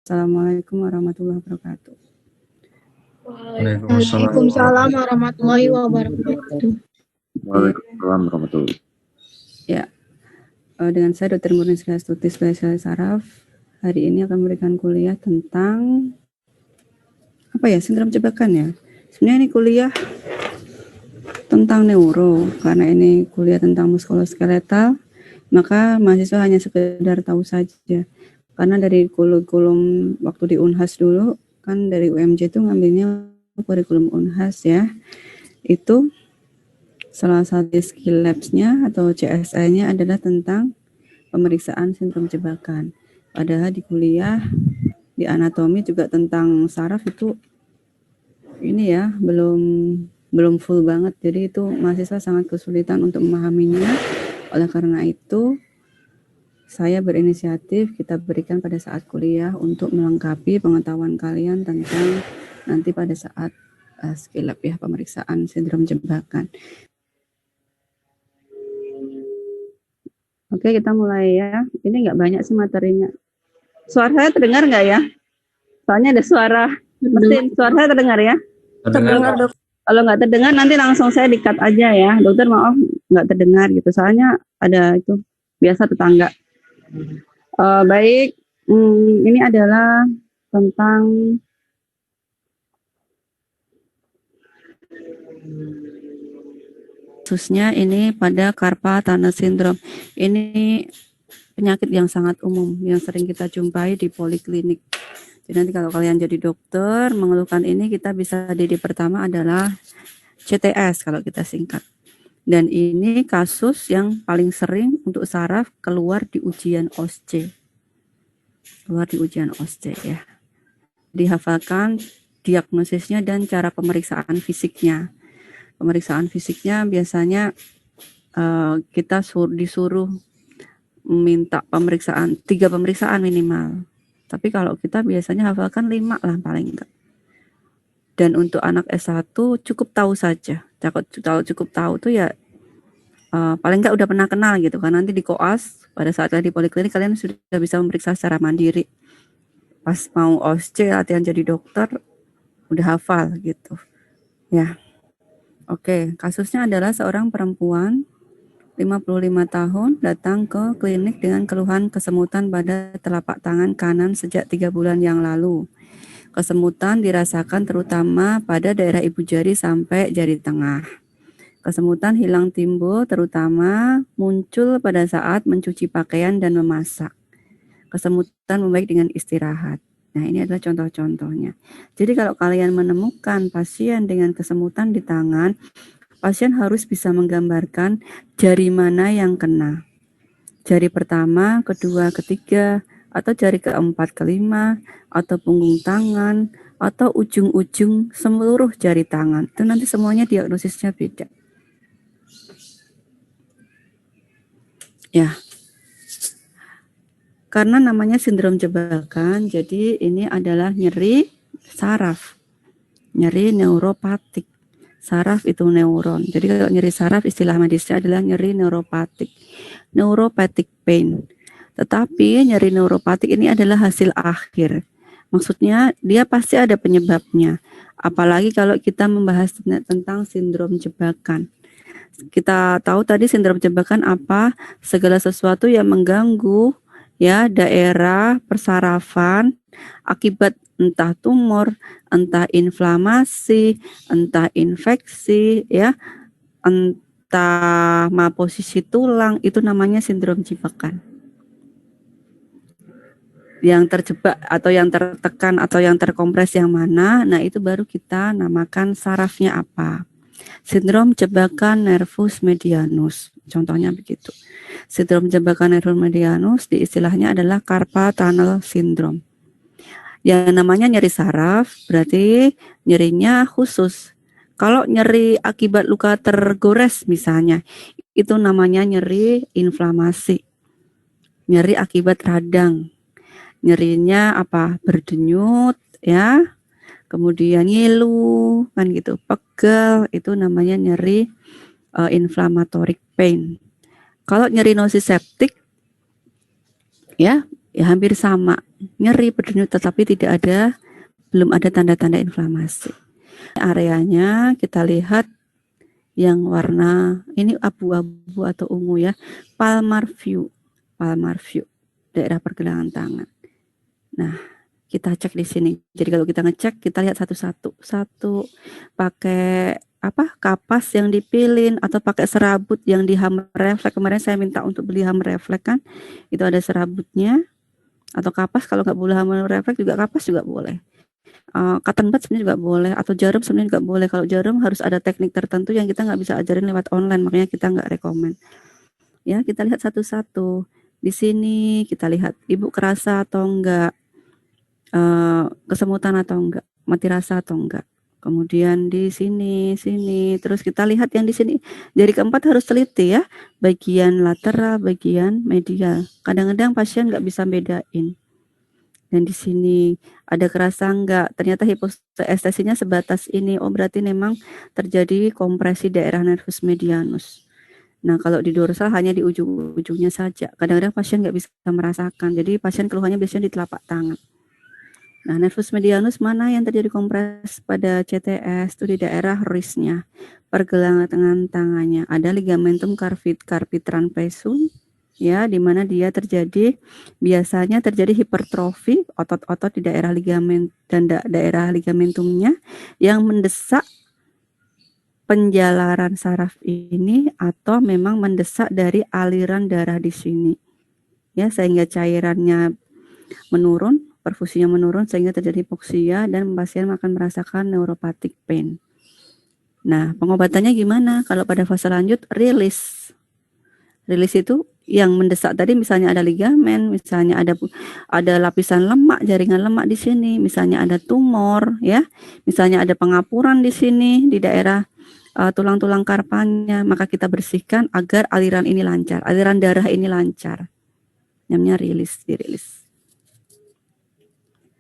Assalamualaikum warahmatullahi wabarakatuh. Waalaikumsalam warahmatullahi wabarakatuh. Waalaikumsalam warahmatullahi wabarakatuh. Ya, dengan saya Dr. Murniska Astuti, spesialis saraf. Hari ini akan memberikan kuliah tentang sindrom jebakan ya. Sebenarnya ini kuliah tentang neuro, karena ini kuliah tentang muskuloskeletal, maka mahasiswa hanya sekedar tahu saja. Karena dari kurikulum waktu di Unhas dulu, kan dari UMJ itu ngambilnya kurikulum Unhas ya. Itu salah satu skill labs-nya atau CSI-nya adalah tentang pemeriksaan sindrom jebakan. Padahal di kuliah di anatomi juga tentang saraf itu ini ya belum full banget. Jadi itu mahasiswa sangat kesulitan untuk memahaminya. Oleh karena itu saya berinisiatif kita berikan pada saat kuliah untuk melengkapi pengetahuan kalian tentang nanti pada saat skill lab ya, pemeriksaan sindrom jebakan. Oke, kita mulai ya. Ini nggak banyak sih materinya. Suara saya terdengar nggak ya? Soalnya ada suara mesin. Suara saya terdengar ya? Terdengar, Dok. Kalau nggak terdengar nanti langsung saya di-cut aja ya. Dokter maaf nggak terdengar gitu. Soalnya ada itu biasa tetangga. Baik, ini adalah tentang khususnya ini pada carpal tunnel syndrome. Ini penyakit yang sangat umum yang sering kita jumpai di poliklinik. Jadi nanti kalau kalian jadi dokter mengeluhkan ini, kita bisa di pertama adalah CTS kalau kita singkat. Dan ini kasus yang paling sering untuk saraf keluar di ujian OSCE. Keluar di ujian OSCE ya. Dihafalkan diagnosisnya dan cara pemeriksaan fisiknya. Pemeriksaan fisiknya biasanya kita disuruh minta pemeriksaan 3 pemeriksaan minimal. Tapi kalau kita biasanya hafalkan 5 lah paling enggak. Dan untuk anak S1 cukup tahu saja. Kalau cukup tahu tuh ya paling enggak udah pernah kenal gitu kan. Nanti di koas pada saat di poliklinik kalian sudah bisa memeriksa secara mandiri. Pas mau OSCE latihan jadi dokter udah hafal gitu. Ya. Oke, kasusnya adalah seorang perempuan 55 tahun datang ke klinik dengan keluhan kesemutan pada telapak tangan kanan sejak 3 bulan yang lalu. Kesemutan dirasakan terutama pada daerah ibu jari sampai jari tengah. Kesemutan hilang timbul terutama muncul pada saat mencuci pakaian dan memasak. Kesemutan membaik dengan istirahat. Nah, ini adalah contoh-contohnya. Jadi kalau kalian menemukan pasien dengan kesemutan di tangan, pasien harus bisa menggambarkan jari mana yang kena. Jari pertama, kedua, ketiga, atau jari keempat, kelima, atau punggung tangan, atau ujung-ujung seluruh jari tangan. Itu nanti semuanya diagnosisnya beda. Ya. Karena namanya sindrom jebakan, jadi ini adalah nyeri saraf. Nyeri neuropatik. Saraf itu neuron. Jadi kalau nyeri saraf istilah medisnya adalah nyeri neuropatik. Neuropathic pain. Tetapi nyeri neuropatik ini adalah hasil akhir. Maksudnya dia pasti ada penyebabnya. Apalagi kalau kita membahas tentang sindrom jebakan. Kita tahu tadi sindrom jebakan apa? Segala sesuatu yang mengganggu ya daerah persarafan akibat entah tumor, entah inflamasi, entah infeksi ya, entah malposisi tulang, itu namanya sindrom jebakan. Yang terjebak atau yang tertekan atau yang terkompres yang mana, nah itu baru kita namakan sarafnya apa. Sindrom jebakan nervus medianus, contohnya begitu. Sindrom jebakan nervus medianus diistilahnya adalah carpal tunnel syndrome. Yang namanya nyeri saraf berarti nyerinya khusus. Kalau nyeri akibat luka tergores misalnya, itu namanya nyeri inflamasi. Nyeri akibat radang. Nyerinya apa? Berdenyut ya. Kemudian ngilu kan gitu, pegel, itu namanya nyeri inflammatory pain. Kalau nyeri nociceptic ya, Ya, hampir sama. Nyeri, berdenyut, tetapi belum ada tanda-tanda inflamasi. Areanya kita lihat yang warna ini abu-abu atau ungu ya, palmar view, daerah pergelangan tangan. Nah, kita cek di sini. Jadi kalau kita ngecek, kita lihat satu-satu. Satu pakai kapas yang dipilin atau pakai serabut yang di hammer refleks. Kemarin saya minta untuk beli hammer refleks kan, itu ada serabutnya atau kapas. Kalau nggak boleh hammer refleks juga kapas juga boleh. Cotton bud sebenarnya juga boleh, atau jarum sebenarnya juga boleh. Kalau jarum harus ada teknik tertentu yang kita nggak bisa ajarin lewat online, makanya kita nggak rekomen. Ya, kita lihat satu-satu. Di sini kita lihat ibu kerasa atau enggak, kesemutan atau enggak, mati rasa atau enggak. Kemudian di sini, terus kita lihat yang di sini. Jari keempat harus teliti ya, bagian lateral, bagian medial. Kadang-kadang pasien nggak bisa bedain. Dan di sini ada kerasa enggak? Ternyata hipoestesinya sebatas ini. Oh, berarti memang terjadi kompresi daerah nervus medianus. Nah, kalau di dorsal hanya di ujung-ujungnya saja. Kadang-kadang pasien nggak bisa merasakan. Jadi pasien keluhannya biasanya di telapak tangan. Nah, nervus medianus mana yang terjadi kompres pada CTS? Itu di daerah wrist-nya. Pergelangan tangannya. Ada ligamentum carpitran presum. Ya, di mana dia biasanya terjadi hipertrofi otot-otot di daerah ligamen dan daerah ligamentumnya yang mendesak penjalaran saraf ini, atau memang mendesak dari aliran darah di sini. Ya, sehingga cairannya menurun, perfusinya menurun, sehingga terjadi hipoksia dan pasien akan merasakan neuropathic pain. Nah, pengobatannya gimana? Kalau pada fase lanjut, rilis. Rilis itu yang mendesak tadi, misalnya ada ligamen, misalnya ada lapisan lemak, jaringan lemak di sini, misalnya ada tumor ya, misalnya ada pengapuran di sini di daerah tulang-tulang karpanya, maka kita bersihkan agar aliran ini lancar, aliran darah ini lancar. Namanya dirilis.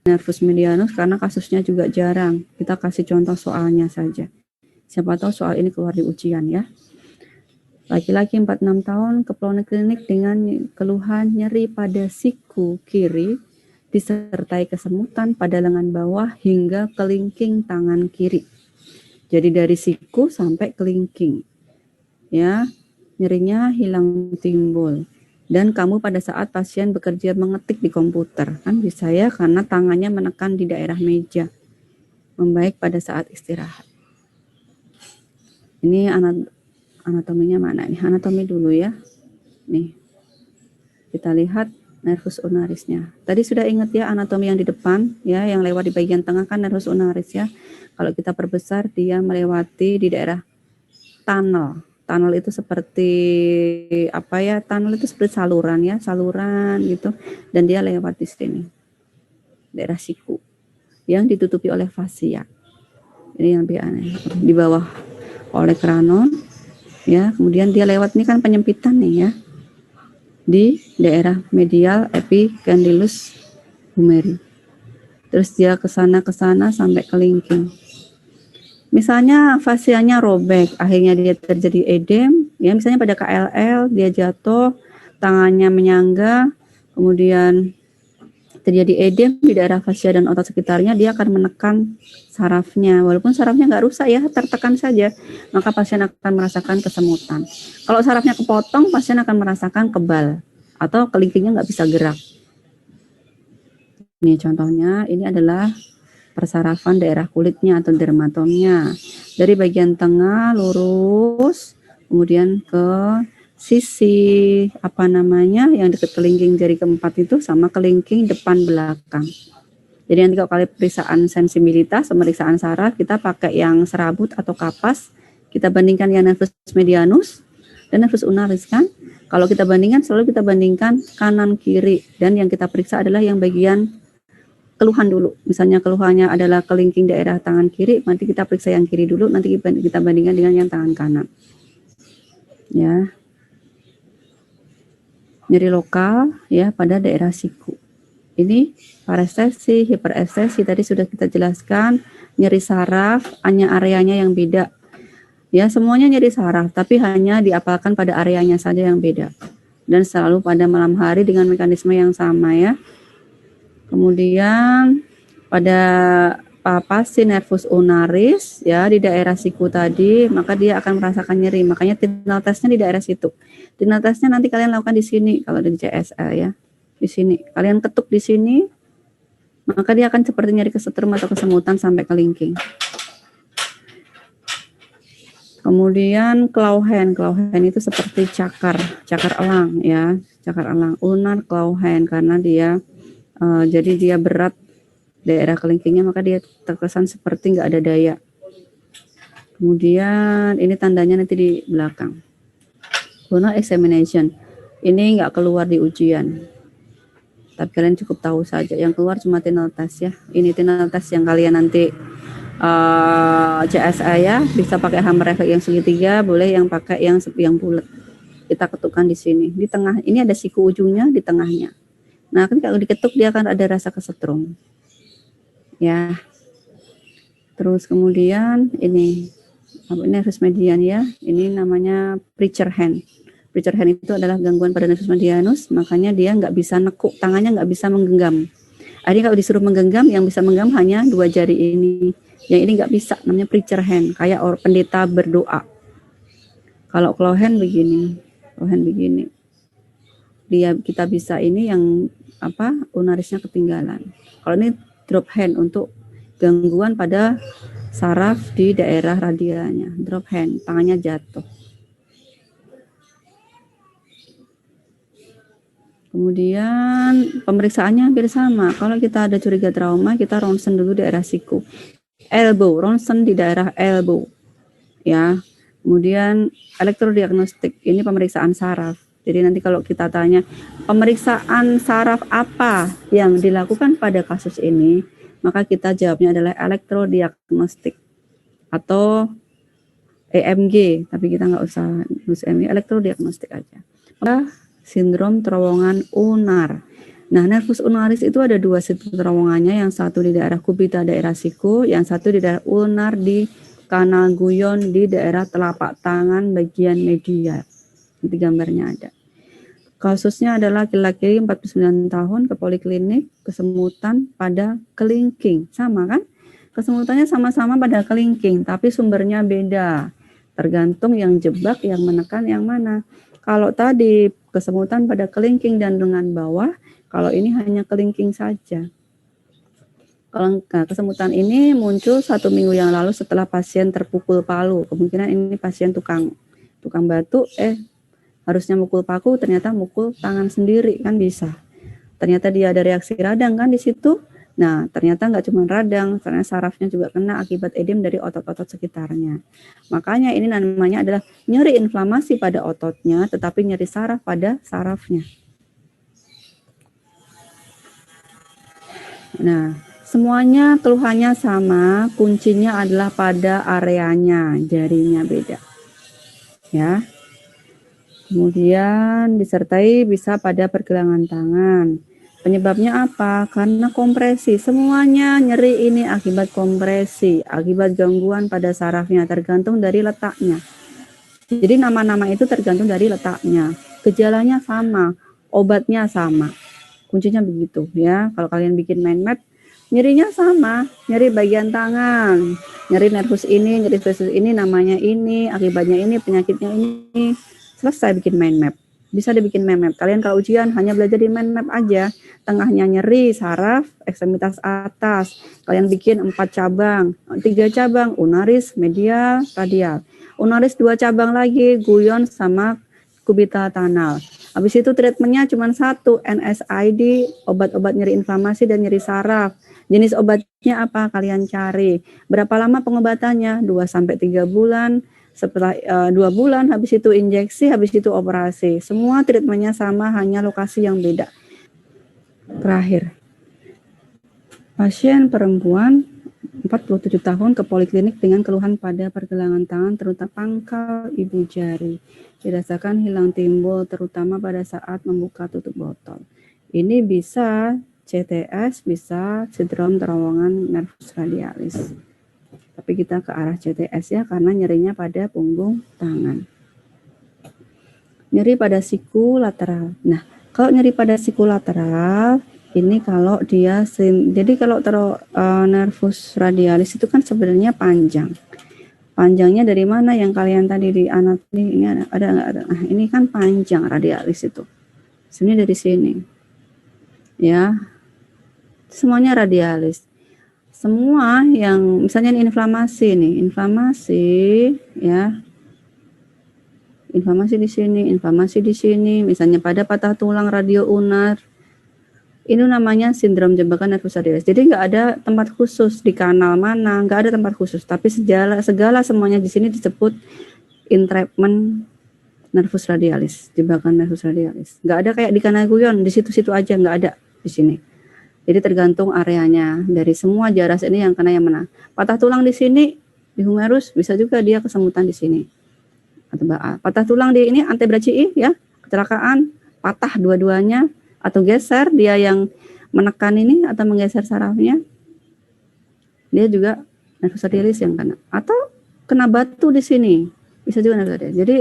Nervus medianus karena kasusnya juga jarang. Kita kasih contoh soalnya saja. Siapa tahu soal ini keluar di ujian ya. Laki-laki 46 tahun ke poliklinik dengan keluhan nyeri pada siku kiri disertai kesemutan pada lengan bawah hingga kelingking tangan kiri. Jadi dari siku sampai kelingking. Ya, nyerinya hilang timbul. Dan kamu pada saat pasien bekerja mengetik di komputer, kan bisa ya, karena tangannya menekan di daerah meja. Membaik pada saat istirahat. Ini anatominya mana nih? Anatomi dulu ya. Nih. Kita lihat nervus ulnarisnya. Tadi sudah ingat ya anatomi yang di depan ya, yang lewat di bagian tengah kan nervus ulnaris ya. Kalau kita perbesar dia melewati di daerah tunnel. Tunnel itu seperti apa ya? Tunnel itu seperti saluran ya, saluran gitu, dan dia lewat di sini. Daerah siku yang ditutupi oleh fasia. Ini yang lebih aneh. Di bawah oleh kranon. Ya, kemudian dia lewat ini kan penyempitan nih ya, di daerah medial epicondylus humeri. Terus dia ke sana sampai kelingking. Misalnya fasianya robek, akhirnya dia terjadi edem, ya misalnya pada KLL dia jatuh, tangannya menyangga, kemudian terjadi edem di daerah fasia dan otot sekitarnya, dia akan menekan sarafnya. Walaupun sarafnya nggak rusak ya, tertekan saja, maka pasien akan merasakan kesemutan. Kalau sarafnya kepotong, pasien akan merasakan kebal atau kelingkingnya nggak bisa gerak. Ini contohnya, ini adalah persarafan daerah kulitnya atau dermatomnya. Dari bagian tengah lurus, kemudian ke sisi yang dekat kelingking jari keempat itu sama kelingking depan belakang. Jadi nanti kalau kali pemeriksaan sensibilitas, pemeriksaan saraf, kita pakai yang serabut atau kapas, kita bandingkan yang nervus medianus dan nervus ulnaris kan. Kalau kita bandingkan, selalu kita bandingkan kanan kiri, dan yang kita periksa adalah yang bagian keluhan dulu. Misalnya keluhannya adalah kelingking daerah tangan kiri, nanti kita periksa yang kiri dulu, nanti kita bandingkan dengan yang tangan kanan. Ya. Nyeri lokal ya pada daerah siku. Ini parestesi, hiperestesi tadi sudah kita jelaskan. Nyeri saraf, hanya areanya yang beda. Ya, semuanya nyeri saraf, tapi hanya diapalkan pada areanya saja yang beda. Dan selalu pada malam hari dengan mekanisme yang sama ya. Kemudian pada palpasi nervus ulnaris ya di daerah siku tadi, maka dia akan merasakan nyeri. Makanya tinal tesnya di daerah situ. Tinal tesnya nanti kalian lakukan di sini kalau di CSL ya. Di sini. Kalian ketuk di sini, maka dia akan seperti nyeri kesetrum atau kesemutan sampai kelingking. Kemudian claw hand itu seperti cakar elang ya, cakar elang. Ulnar claw hand karena dia jadi dia berat daerah kelingkingnya, maka dia terkesan seperti nggak ada daya. Kemudian ini tandanya nanti di belakang. Ulnar examination. Ini nggak keluar di ujian. Tapi kalian cukup tahu saja. Yang keluar cuma tinal test ya. Ini tinal test yang kalian nanti CSA ya. Bisa pakai hammer reflex yang segitiga, boleh yang pakai yang bulat. Kita ketukkan di sini. Di tengah ini ada siku ujungnya di tengahnya. Nah, kan kalau diketuk dia akan ada rasa kesetrum. Ya. Terus kemudian ini nervus median ya. Ini namanya preacher hand. Preacher hand itu adalah gangguan pada nervus medianus, makanya dia nggak bisa nekuk, tangannya nggak bisa menggenggam. Akhirnya kalau disuruh menggenggam, yang bisa menggenggam hanya 2 jari ini. Yang ini nggak bisa, namanya preacher hand, kayak orang pendeta berdoa. Kalau claw hand begini, dia kita bisa ini yang ulnarisnya ketinggalan. Kalau ini drop hand untuk gangguan pada saraf di daerah radialnya. Drop hand, tangannya jatuh. Kemudian pemeriksaannya hampir sama. Kalau kita ada curiga trauma, kita ronsen dulu daerah siku. Elbow, ronsen di daerah elbow. Ya. Kemudian elektrodiagnostik, ini pemeriksaan saraf. Jadi nanti kalau kita tanya, pemeriksaan saraf apa yang dilakukan pada kasus ini, maka kita jawabnya adalah elektrodiagnostik atau EMG, tapi kita nggak usah nulis EMG, elektrodiagnostik aja. Sindrom terowongan ulnar. Nah, nervus ulnaris itu ada 2 situ terowongannya, yang satu di daerah kubita daerah siku, yang satu di daerah ulnar di kanal guyon di daerah telapak tangan bagian medial. Nanti gambarnya ada. Kasusnya adalah laki-laki 49 tahun ke poliklinik, kesemutan pada kelingking. Sama kan? Kesemutannya sama-sama pada kelingking, tapi sumbernya beda. Tergantung yang jebak, yang menekan yang mana. Kalau tadi kesemutan pada kelingking dan lengan bawah, kalau ini hanya kelingking saja. Kalau kesemutan ini muncul 1 minggu yang lalu setelah pasien terpukul palu. Kemungkinan ini pasien tukang batu, harusnya mukul paku, ternyata mukul tangan sendiri, kan bisa. Ternyata dia ada reaksi radang kan di situ. Nah, ternyata nggak cuma radang, karena sarafnya juga kena akibat edem dari otot-otot sekitarnya. Makanya ini namanya adalah nyeri inflamasi pada ototnya, tetapi nyeri saraf pada sarafnya. Nah, semuanya keluhannya sama, kuncinya adalah pada areanya, jarinya beda. Ya. Kemudian disertai bisa pada pergelangan tangan. Penyebabnya apa? Karena kompresi. Semuanya nyeri ini akibat kompresi, akibat gangguan pada sarafnya, tergantung dari letaknya. Jadi nama-nama itu tergantung dari letaknya. Gejalanya sama, obatnya sama. Kuncinya begitu ya. Kalau kalian bikin mind map, nyerinya sama, nyeri bagian tangan, nyeri nervus ini, namanya ini, akibatnya ini, penyakitnya ini. Selesai bikin mind map. Bisa dibikin mind map. Kalian kalau ujian hanya belajar di mind map aja. Tengahnya nyeri, saraf, ekstremitas atas. Kalian bikin 4 cabang, 3 cabang, ulnaris, medial, radial. Ulnaris 2 cabang lagi, guyon sama kubital tanal. Habis itu treatmentnya cuma 1, NSAID, obat-obat nyeri inflamasi dan nyeri saraf. Jenis obatnya apa? Kalian cari. Berapa lama pengobatannya? 2-3 bulan. Setelah 2 bulan, habis itu injeksi, habis itu operasi. Semua treatmentnya sama, hanya lokasi yang beda. Terakhir, pasien perempuan 47 tahun ke poliklinik dengan keluhan pada pergelangan tangan, terutama pangkal ibu jari. Dirasakan hilang timbul, terutama pada saat membuka tutup botol. Ini bisa CTS, bisa sindrom terowongan nervus radialis. Tapi kita ke arah CTS ya, karena nyerinya pada punggung tangan. Nyeri pada siku lateral. Nah, kalau nyeri pada siku lateral, Ini kalau dia jadi kalau nervus radialis itu kan sebenarnya panjang. Panjangnya dari mana yang kalian tadi di anatomi ini ada nggak ada? Nah, ini kan panjang radialis itu. Sebenarnya dari sini. Ya. Semuanya radialis. Semua yang misalnya ini inflamasi nih, inflamasi ya. Inflamasi di sini, misalnya pada patah tulang radio ulnar. Ini namanya sindrom jebakan nervus radialis. Jadi nggak ada tempat khusus di kanal mana, nggak ada tempat khusus. Tapi segala semuanya di sini disebut entrapment nervus radialis, jebakan nervus radialis. Nggak ada kayak di kanal guyon, di situ-situ aja, nggak ada di sini. Jadi tergantung areanya. Dari semua jaras ini yang kena yang mana. Patah tulang di sini, di humerus, bisa juga dia kesemutan di sini. Atau patah tulang di ini antebrachii ya, kecelakaan, patah dua-duanya, atau geser, dia yang menekan ini atau menggeser sarafnya, dia juga nervus radialis yang kena. Atau kena batu di sini, bisa juga nervus radialis. Jadi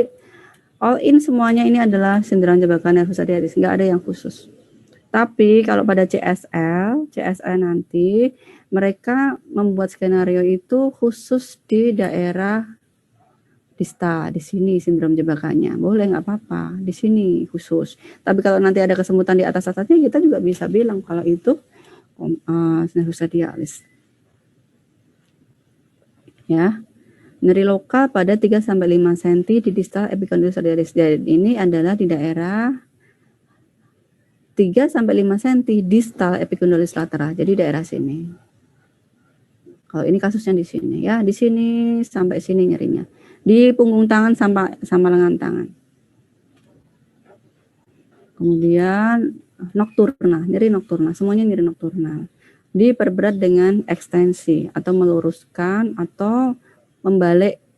all in semuanya ini adalah sindrom jebakan nervus radialis, nggak ada yang khusus. Tapi kalau pada CSL nanti mereka membuat skenario itu khusus di daerah distal, di sini sindrom jebakannya. Boleh, nggak apa-apa, di sini khusus. Tapi kalau nanti ada kesemutan di atasnya, kita juga bisa bilang kalau itu nervus radialis. Ya. Nyeri lokal pada 3-5 cm di distal epicondylus radialis. Dan ini adalah di daerah 3-5 cm distal epicondylus lateral. Jadi daerah sini. Kalau ini kasusnya di sini ya, di sini sampai sini nyerinya. Di punggung tangan sama lengan tangan. Kemudian nokturnal, nyeri nokturnal, semuanya nyeri nokturnal. Diperberat dengan ekstensi atau meluruskan atau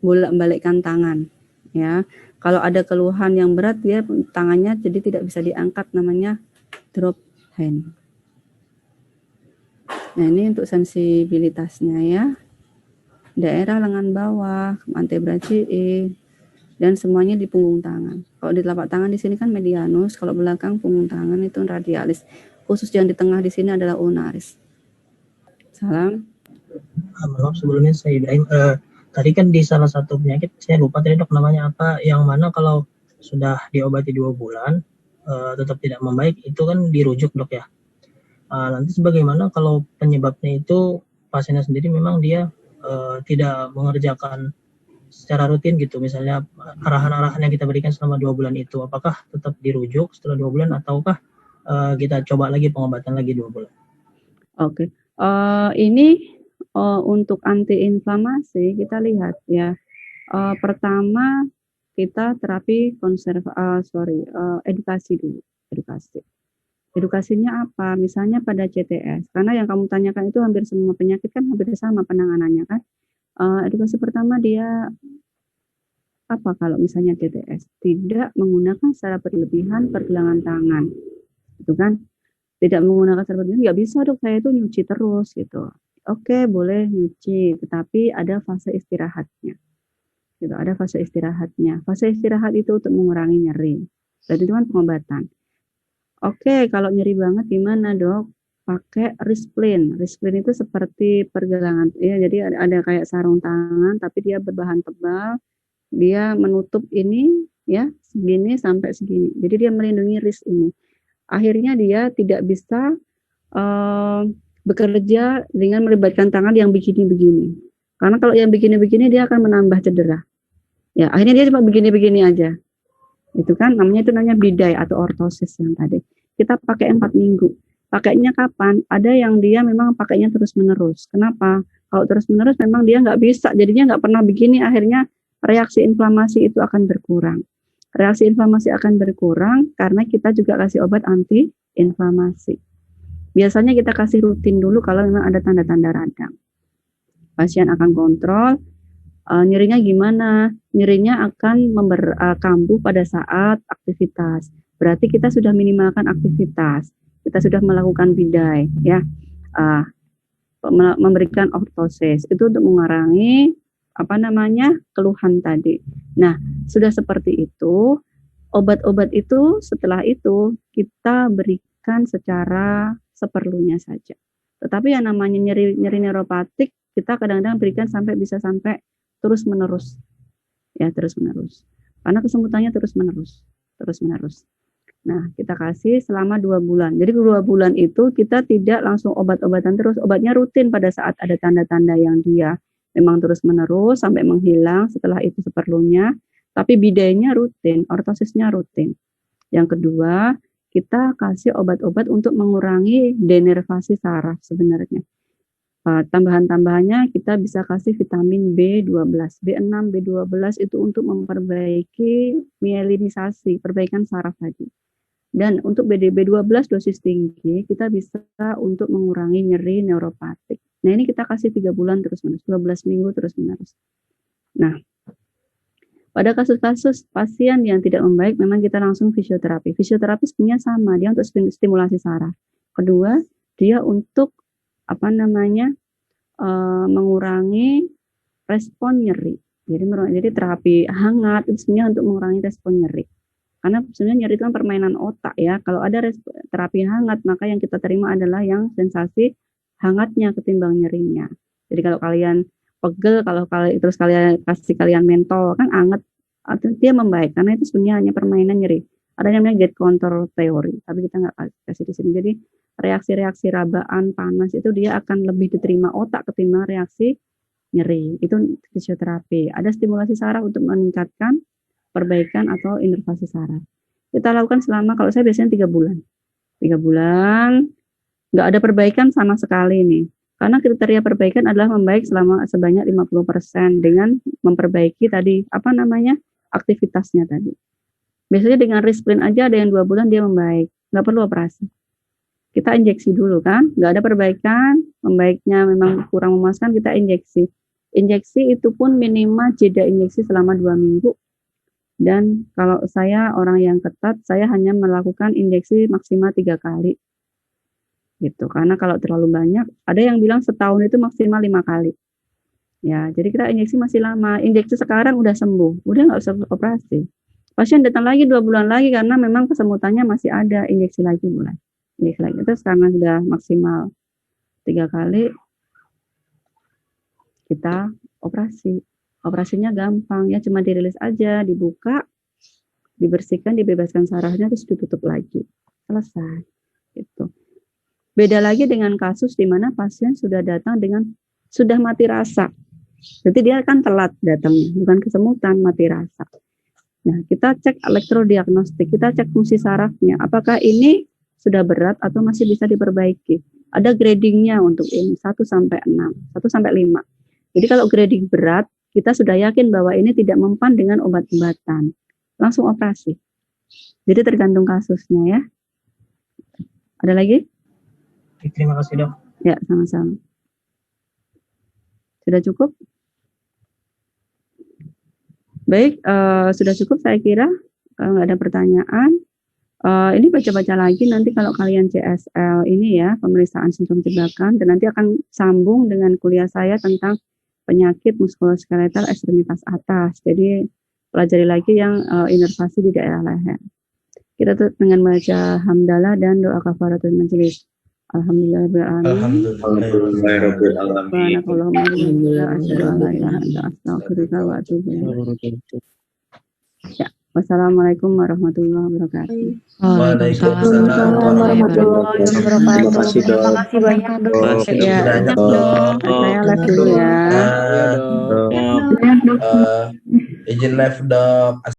bolak-balikkan tangan. Ya, kalau ada keluhan yang berat, dia tangannya jadi tidak bisa diangkat, namanya drop hand. Nah, ini untuk sensibilitasnya ya. Daerah lengan bawah, antebrachii, dan semuanya di punggung tangan. Kalau di telapak tangan di sini kan medianus, kalau belakang punggung tangan itu radialis. Khusus yang di tengah di sini adalah ulnaris. Salam. Maaf sebelumnya saya Ibrahim. Tadi kan di salah satu penyakit, saya lupa tadi dok namanya apa, yang mana kalau sudah diobati 2 bulan tetap tidak membaik, itu kan dirujuk dok ya. Nanti sebagaimana kalau penyebabnya itu pasiennya sendiri memang dia tidak mengerjakan secara rutin gitu, misalnya arahan-arahan yang kita berikan selama 2 bulan itu, apakah tetap dirujuk setelah 2 bulan ataukah kita coba lagi pengobatan lagi 2 bulan? Oke. Ini untuk antiinflamasi kita lihat ya. Pertama kita terapi edukasi dulu. Edukasinya apa? Misalnya pada CTS, karena yang kamu tanyakan itu hampir semua penyakit kan hampir sama penanganannya kan. Edukasi pertama dia apa kalau misalnya CTS? Tidak menggunakan secara berlebihan pergelangan tangan. Itu kan? Tidak menggunakan secara berlebihan, nggak bisa dok, saya itu nyuci terus gitu. Oke, boleh nyuci, tetapi ada fase istirahatnya. Gitu, ada fase istirahatnya. Fase istirahat itu untuk mengurangi nyeri. Berarti itu kan pengobatan. Oke, kalau nyeri banget gimana dok? Pakai Risplin. Risplin itu seperti pergelangan, ya. Jadi ada kayak sarung tangan, tapi dia berbahan tebal. Dia menutup ini, ya, segini sampai segini. Jadi dia melindungi wrist ini. Akhirnya dia tidak bisa bekerja dengan melibatkan tangan yang begini-begini. Karena kalau yang begini-begini dia akan menambah cedera. Ya, akhirnya dia cuma begini-begini aja. Itu kan namanya bidai atau ortosis yang tadi. Kita pakai 4 minggu. Pakainya kapan? Ada yang dia memang pakainya terus-menerus. Kenapa? Kalau terus-menerus memang dia nggak bisa, jadinya nggak pernah begini, akhirnya reaksi inflamasi itu akan berkurang. Reaksi inflamasi akan berkurang karena kita juga kasih obat anti-inflamasi. Biasanya kita kasih rutin dulu kalau memang ada tanda-tanda radang. Pasien akan kontrol, nyerinya gimana? Nyerinya akan kambuh pada saat aktivitas. Berarti kita sudah minimalkan aktivitas. Kita sudah melakukan bidai, ya, memberikan ortosis. Itu untuk mengurangi keluhan tadi. Nah, sudah seperti itu, obat-obat itu setelah itu kita berikan secara seperlunya saja. Tetapi yang namanya nyeri neuropatik kita kadang-kadang berikan bisa sampai terus menerus, ya terus menerus. Karena kesemutannya terus menerus. Nah, kita kasih selama 2 bulan. Jadi 2 bulan itu kita tidak langsung obat-obatan terus. Obatnya rutin pada saat ada tanda-tanda yang dia memang terus menerus sampai menghilang. Setelah itu seperlunya. Tapi bidainya rutin, ortosisnya rutin. Yang kedua, kita kasih obat-obat untuk mengurangi denervasi saraf sebenarnya. Tambahan-tambahannya kita bisa kasih vitamin B12, B6, B12 itu untuk memperbaiki mielinisasi, perbaikan saraf tadi. Dan untuk B12 dosis tinggi, kita bisa untuk mengurangi nyeri neuropatik. Nah, ini kita kasih 3 bulan terus-menerus, 12 minggu terus-menerus. Nah, pada kasus-kasus pasien yang tidak membaik, memang kita langsung fisioterapi. Fisioterapi sebenarnya sama, dia untuk stimulasi saraf. Kedua, dia untuk mengurangi respon nyeri. Jadi terapi hangat itu sebenarnya untuk mengurangi respon nyeri. Karena sebenarnya nyeri itu kan permainan otak ya. Kalau ada terapi hangat, maka yang kita terima adalah yang sensasi hangatnya ketimbang nyerinya. Jadi kalau kalian pegel, terus kalian kasih kalian mentol, kan hangat, atau dia membaik. Karena itu sebenarnya hanya permainan nyeri. Ada yang namanya gate counter teori, tapi kita nggak kasih di sini. Jadi reaksi-reaksi rabaan, panas itu dia akan lebih diterima otak ketimbang reaksi nyeri. Itu fisioterapi. Ada stimulasi saraf untuk meningkatkan perbaikan atau inervasi saraf. Kita lakukan selama, kalau saya biasanya 3 bulan. 3 bulan, nggak ada perbaikan sama sekali nih. Karena kriteria perbaikan adalah membaik sebanyak 50% dengan memperbaiki tadi, aktivitasnya tadi. Biasanya dengan Risplin aja ada yang 2 bulan dia membaik. Nggak perlu operasi. Kita injeksi dulu kan, nggak ada perbaikan, membaiknya memang kurang memuaskan, kita injeksi. Injeksi itu pun minimal jeda injeksi selama 2 minggu. Dan kalau saya orang yang ketat, saya hanya melakukan injeksi maksimal 3 kali. Gitu, karena kalau terlalu banyak, ada yang bilang setahun itu maksimal 5 kali. Ya, jadi kita injeksi masih lama. Injeksi sekarang udah sembuh, udah nggak usah operasi. Pasien datang lagi 2 bulan lagi karena memang kesemutannya masih ada, injeksi lagi mulai. Terus karena sudah maksimal 3 kali, kita operasi. Operasinya gampang ya, cuma dirilis aja, dibuka, dibersihkan, dibebaskan sarafnya, terus ditutup lagi. Selesai. Gitu. Beda lagi dengan kasus di mana pasien sudah datang sudah mati rasa. Jadi dia kan telat datangnya, bukan kesemutan, mati rasa. Nah, kita cek elektrodiagnostik, kita cek fungsi sarafnya. Apakah ini sudah berat atau masih bisa diperbaiki? Ada gradingnya untuk ini 1 sampai 6, 1 sampai 5. Jadi kalau grading berat, kita sudah yakin bahwa ini tidak mempan dengan obat-obatan. Langsung operasi. Jadi tergantung kasusnya ya. Ada lagi? Terima kasih dok. Ya, sama-sama. Sudah cukup? Baik, sudah cukup saya kira. Kalau nggak ada pertanyaan, ini baca-baca lagi nanti kalau kalian CSL ini ya, pemeriksaan sindrom jebakan, dan nanti akan sambung dengan kuliah saya tentang penyakit muskuloskeletal ekstremitas atas. Jadi pelajari lagi yang inervasi di daerah leher. Kita tutup dengan baca hamdalah dan doa kafaratul majelis. Alhamdulillahirabbil alamin. Ya, wassalamualaikum warahmatullahi wabarakatuh. Waalaikumsalam warahmatullahi wabarakatuh. Terima kasih dok. Terima kasih banyak dok. Ya, banyak, dok. Saya live dulu ya. Izin live dok.